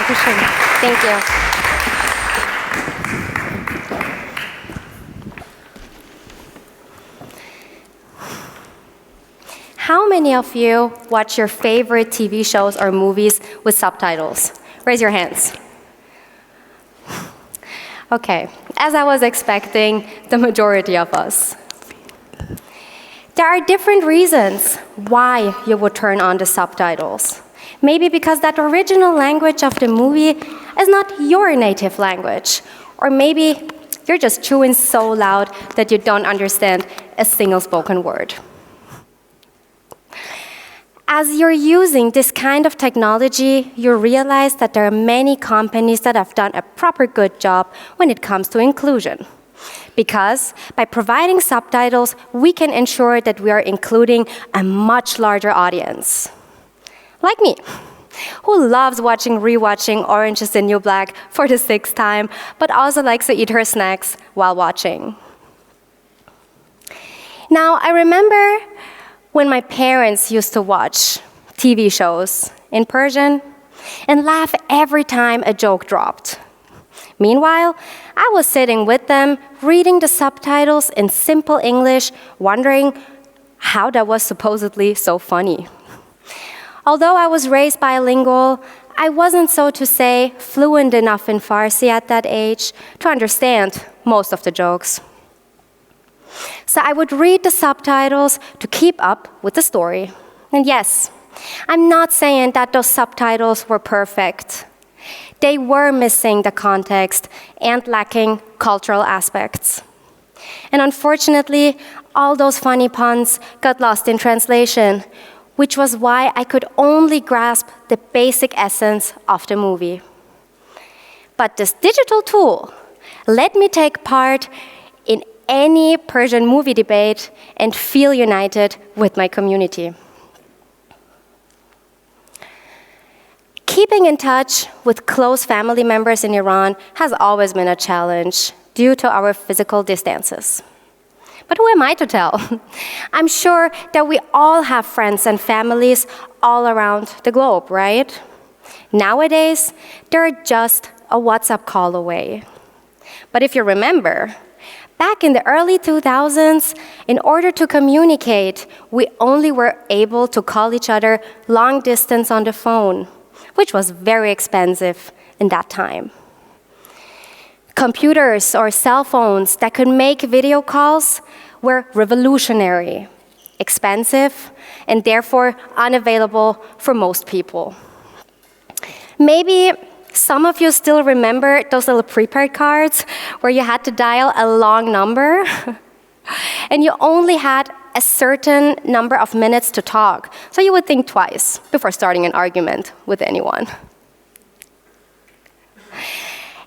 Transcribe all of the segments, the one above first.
Dankeschön. Thank you. How many of you watch your favorite TV shows or movies with subtitles? Raise your hands. Okay, as I was expecting, the majority of us. There are different reasons why you would turn on the subtitles. Maybe because that original language of the movie is not your native language. Or maybe you're just chewing so loud that you don't understand a single spoken word. As you're using this kind of technology, you realize that there are many companies that have done a proper good job when it comes to inclusion. Because by providing subtitles, we can ensure that we are including a much larger audience. Like me, who loves rewatching Orange is the New Black for the 6th time, but also likes to eat her snacks while watching. Now, I remember when my parents used to watch TV shows in Persian and laugh every time a joke dropped. Meanwhile, I was sitting with them, reading the subtitles in simple English, wondering how that was supposedly so funny. Although I was raised bilingual, I wasn't, so to say, fluent enough in Farsi at that age to understand most of the jokes. So I would read the subtitles to keep up with the story. And yes, I'm not saying that those subtitles were perfect. They were missing the context and lacking cultural aspects. And unfortunately, all those funny puns got lost in translation, which was why I could only grasp the basic essence of the movie. But this digital tool let me take part in any Persian movie debate and feel united with my community. Keeping in touch with close family members in Iran has always been a challenge due to our physical distances. But who am I to tell? I'm sure that we all have friends and families all around the globe, right? Nowadays, they're just a WhatsApp call away. But if you remember, back in the early 2000s, in order to communicate, we only were able to call each other long distance on the phone, which was very expensive in that time. Computers or cell phones that could make video calls were revolutionary, expensive, and therefore unavailable for most people. Maybe some of you still remember those little prepaid cards where you had to dial a long number and you only had a certain number of minutes to talk, so you would think twice before starting an argument with anyone.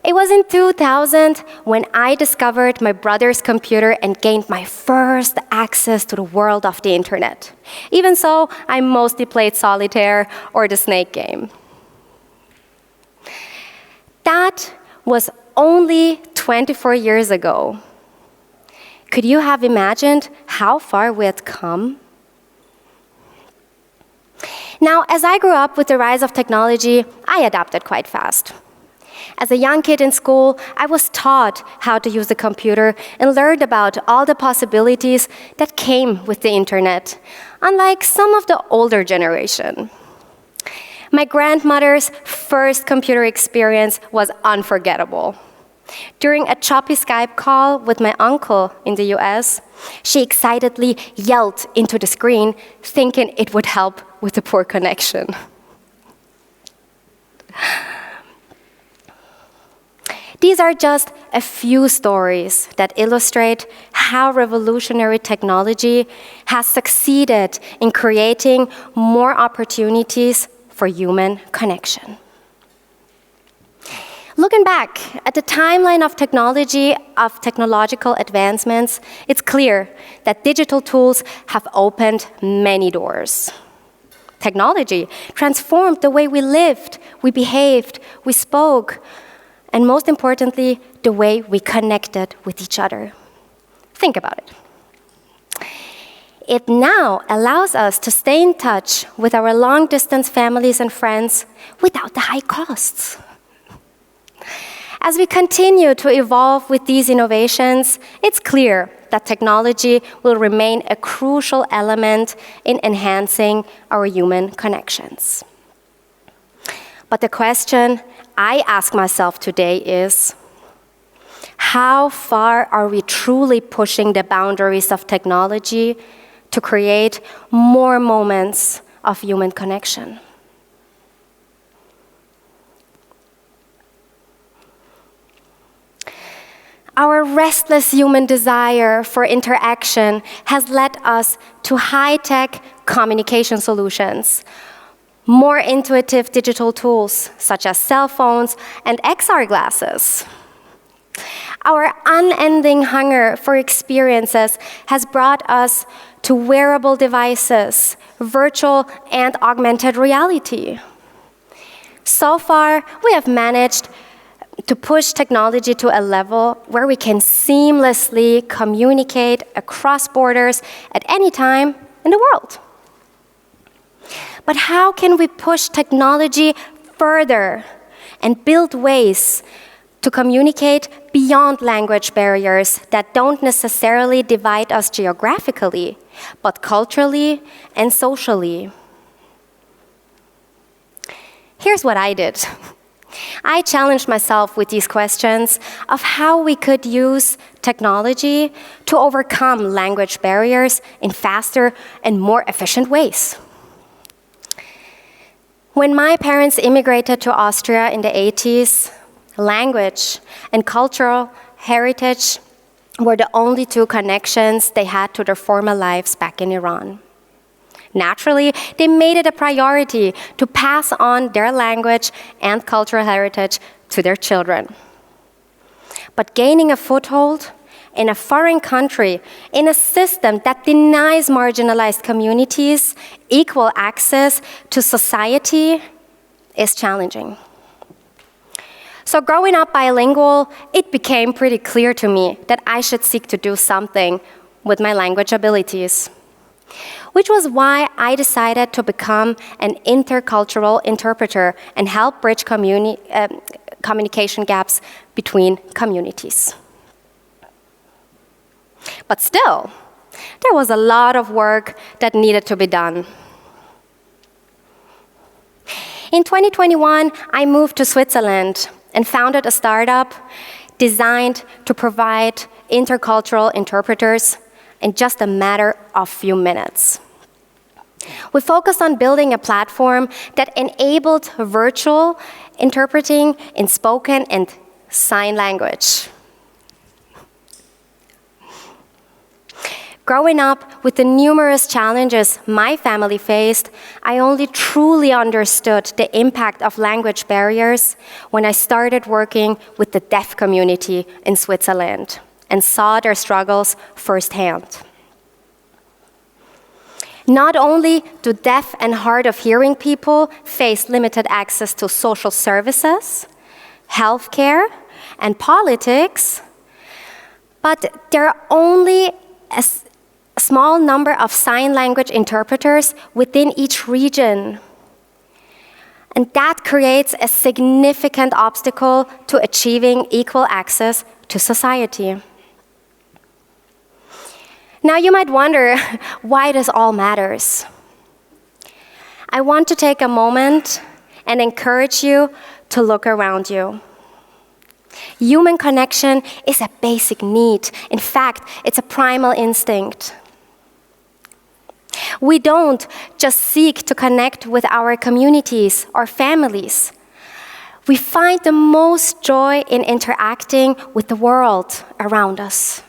It was in 2000 when I discovered my brother's computer and gained my first access to the world of the internet. Even so, I mostly played solitaire or the snake game. That was only 24 years ago. Could you have imagined how far we had come? Now, as I grew up with the rise of technology, I adapted quite fast. As a young kid in school, I was taught how to use a computer and learned about all the possibilities that came with the internet, unlike some of the older generation. My grandmother's first computer experience was unforgettable. During a choppy Skype call with my uncle in the US, she excitedly yelled into the screen, thinking it would help with the poor connection. These are just a few stories that illustrate how revolutionary technology has succeeded in creating more opportunities for human connection. Looking back at the timeline of technological advancements, it's clear that digital tools have opened many doors. Technology transformed the way we lived, we behaved, we spoke, and most importantly, the way we connected with each other. Think about it. It now allows us to stay in touch with our long-distance families and friends without the high costs. As we continue to evolve with these innovations, it's clear that technology will remain a crucial element in enhancing our human connections. But the question I ask myself today is, how far are we truly pushing the boundaries of technology to create more moments of human connection? Our restless human desire for interaction has led us to high-tech communication solutions, more intuitive digital tools such as cell phones and XR glasses. Our unending hunger for experiences has brought us to wearable devices, virtual and augmented reality. So far, we have managed to push technology to a level where we can seamlessly communicate across borders at any time in the world. But how can we push technology further and build ways to communicate beyond language barriers that don't necessarily divide us geographically, but culturally and socially? Here's what I did. I challenged myself with these questions of how we could use technology to overcome language barriers in faster and more efficient ways. When my parents immigrated to Austria in the 80s, language and cultural heritage were the only two connections they had to their former lives back in Iran. Naturally, they made it a priority to pass on their language and cultural heritage to their children. But gaining a foothold in a foreign country, in a system that denies marginalized communities equal access to society, is challenging. So growing up bilingual, it became pretty clear to me that I should seek to do something with my language abilities, which was why I decided to become an intercultural interpreter and help bridge communication gaps between communities. But still, there was a lot of work that needed to be done. In 2021, I moved to Switzerland and founded a startup designed to provide intercultural interpreters in just a matter of few minutes. We focused on building a platform that enabled virtual interpreting in spoken and sign language. Growing up with the numerous challenges my family faced, I only truly understood the impact of language barriers when I started working with the deaf community in Switzerland and saw their struggles firsthand. Not only do deaf and hard of hearing people face limited access to social services, healthcare, and politics, but there are only a small number of sign language interpreters within each region. And that creates a significant obstacle to achieving equal access to society. Now you might wonder why this all matters. I want to take a moment and encourage you to look around you. Human connection is a basic need. In fact, it's a primal instinct. We don't just seek to connect with our communities or families. We find the most joy in interacting with the world around us.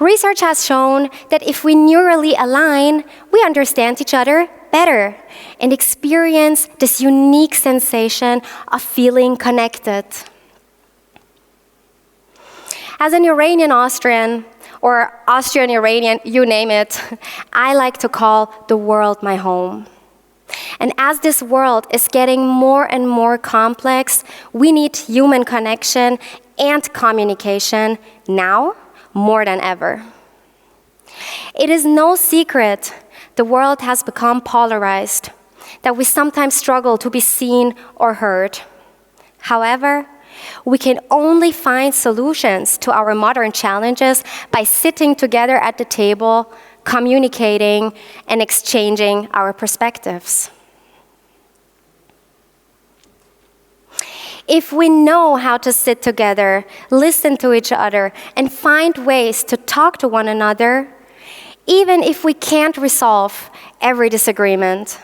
Research has shown that if we neurally align, we understand each other better and experience this unique sensation of feeling connected. As an Iranian-Austrian, or Austrian-Iranian, you name it, I like to call the world my home. And as this world is getting more and more complex, we need human connection and communication now more than ever. It is no secret the world has become polarized, that we sometimes struggle to be seen or heard. However, we can only find solutions to our modern challenges by sitting together at the table, communicating, and exchanging our perspectives. If we know how to sit together, listen to each other, and find ways to talk to one another, even if we can't resolve every disagreement,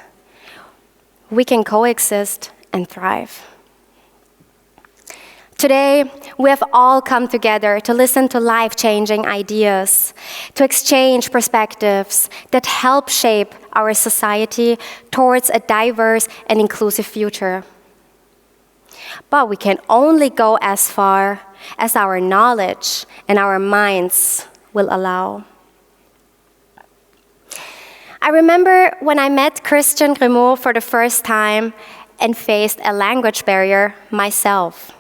we can coexist and thrive. Today, we have all come together to listen to life-changing ideas, to exchange perspectives that help shape our society towards a diverse and inclusive future. But we can only go as far as our knowledge and our minds will allow. I remember when I met Christian Grimaud for the first time and faced a language barrier myself.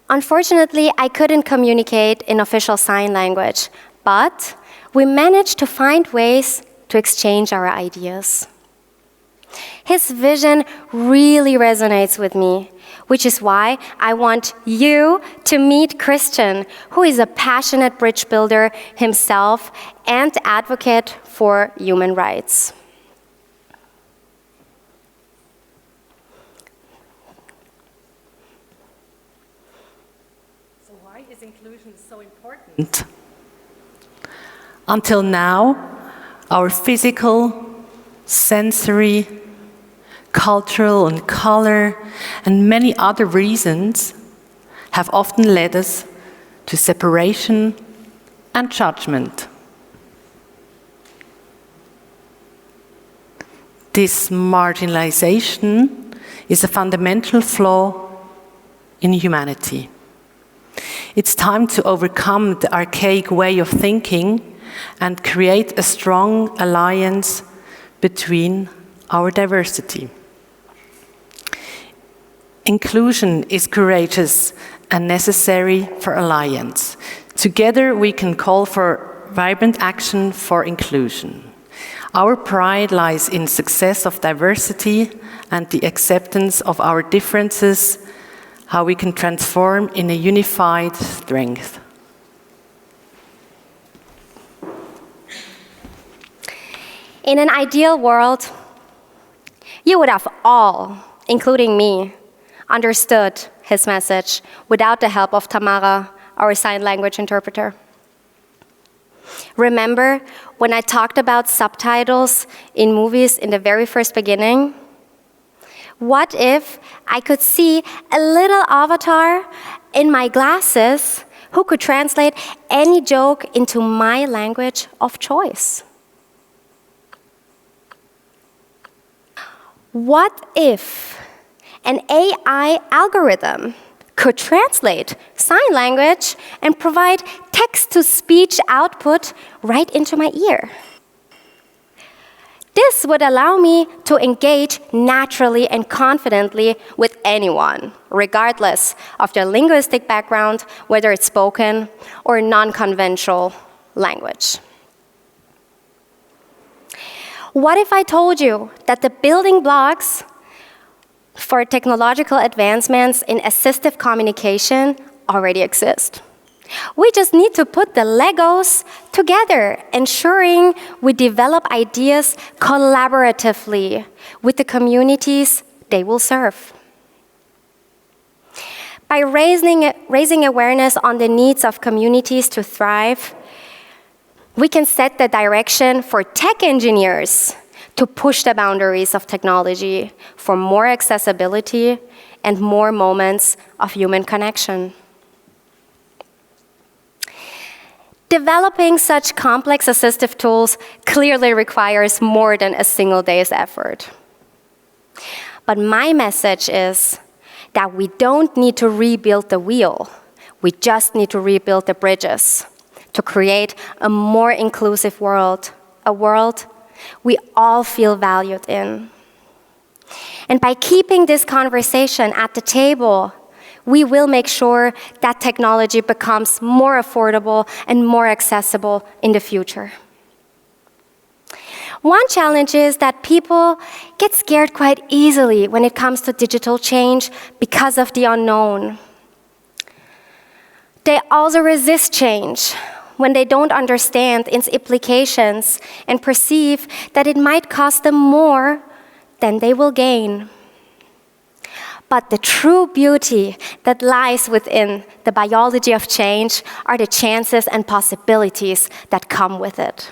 Unfortunately, I couldn't communicate in official sign language, but we managed to find ways to exchange our ideas. His vision really resonates with me, which is why I want you to meet Christian, who is a passionate bridge builder himself and advocate for human rights. So why is inclusion so important? Until now, our physical, sensory, cultural and color, and many other reasons have often led us to separation and judgment. This marginalization is a fundamental flaw in humanity. It's time to overcome the archaic way of thinking and create a strong alliance between our diversity. Inclusion is courageous and necessary for alliance. Together we can call for vibrant action for inclusion. Our pride lies in success of diversity and the acceptance of our differences, how we can transform in a unified strength. In an ideal world, you would have all, including me, understood his message without the help of Tamara, our sign language interpreter. Remember when I talked about subtitles in movies in the very first beginning? What if I could see a little avatar in my glasses who could translate any joke into my language of choice? What if an AI algorithm could translate sign language and provide text-to-speech output right into my ear? This would allow me to engage naturally and confidently with anyone, regardless of their linguistic background, whether it's spoken or non-conventional language. What if I told you that the building blocks for technological advancements in assistive communication already exist? We just need to put the Legos together, ensuring we develop ideas collaboratively with the communities they will serve. By raising awareness on the needs of communities to thrive, we can set the direction for tech engineers to push the boundaries of technology for more accessibility and more moments of human connection. Developing such complex assistive tools clearly requires more than a single day's effort. But my message is that we don't need to rebuild the wheel. We just need to rebuild the bridges to create a more inclusive world, a world we all feel valued in. And by keeping this conversation at the table, we will make sure that technology becomes more affordable and more accessible in the future. One challenge is that people get scared quite easily when it comes to digital change because of the unknown. They also resist change when they don't understand its implications and perceive that it might cost them more than they will gain. But the true beauty that lies within the biology of change are the chances and possibilities that come with it.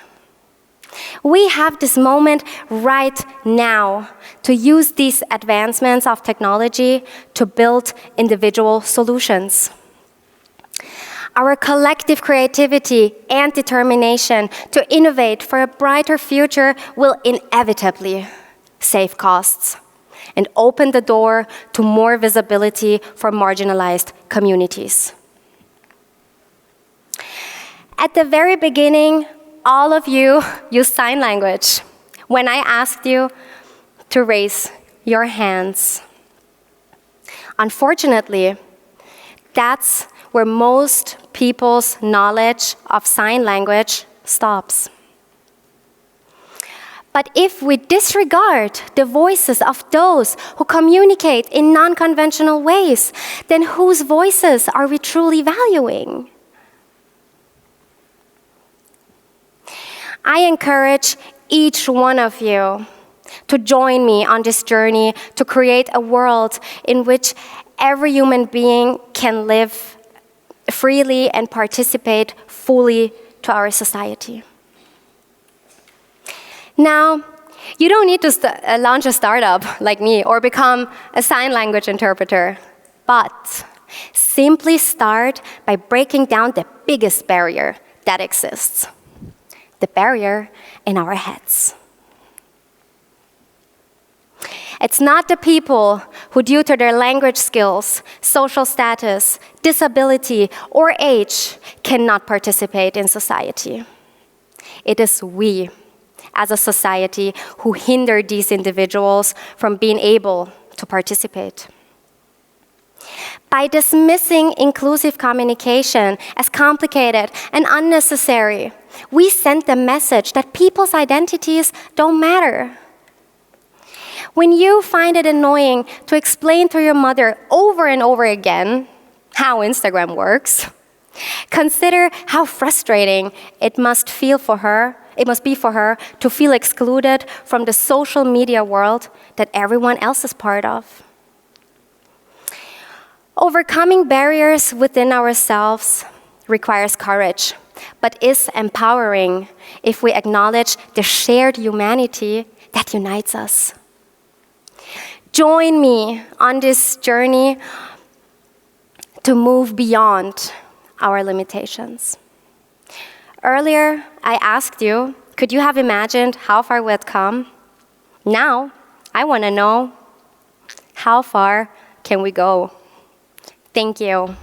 We have this moment right now to use these advancements of technology to build individual solutions. Our collective creativity and determination to innovate for a brighter future will inevitably save costs and open the door to more visibility for marginalized communities. At the very beginning, all of you used sign language when I asked you to raise your hands. Unfortunately, that's where most people's knowledge of sign language stops. But if we disregard the voices of those who communicate in non-conventional ways, then whose voices are we truly valuing? I encourage each one of you to join me on this journey to create a world in which every human being can live freely and participate fully to our society. Now, you don't need to launch a startup like me or become a sign language interpreter, but simply start by breaking down the biggest barrier that exists, the barrier in our heads. It's not the people who, due to their language skills, social status, disability, or age, cannot participate in society. It is we, as a society, who hinder these individuals from being able to participate. By dismissing inclusive communication as complicated and unnecessary, we send the message that people's identities don't matter. When you find it annoying to explain to your mother over and over again how Instagram works, consider how frustrating it must be for her to feel excluded from the social media world that everyone else is part of. Overcoming barriers within ourselves requires courage, but is empowering if we acknowledge the shared humanity that unites us. Join me on this journey to move beyond our limitations. Earlier, I asked you, could you have imagined how far we had come? Now, I want to know, how far can we go? Thank you.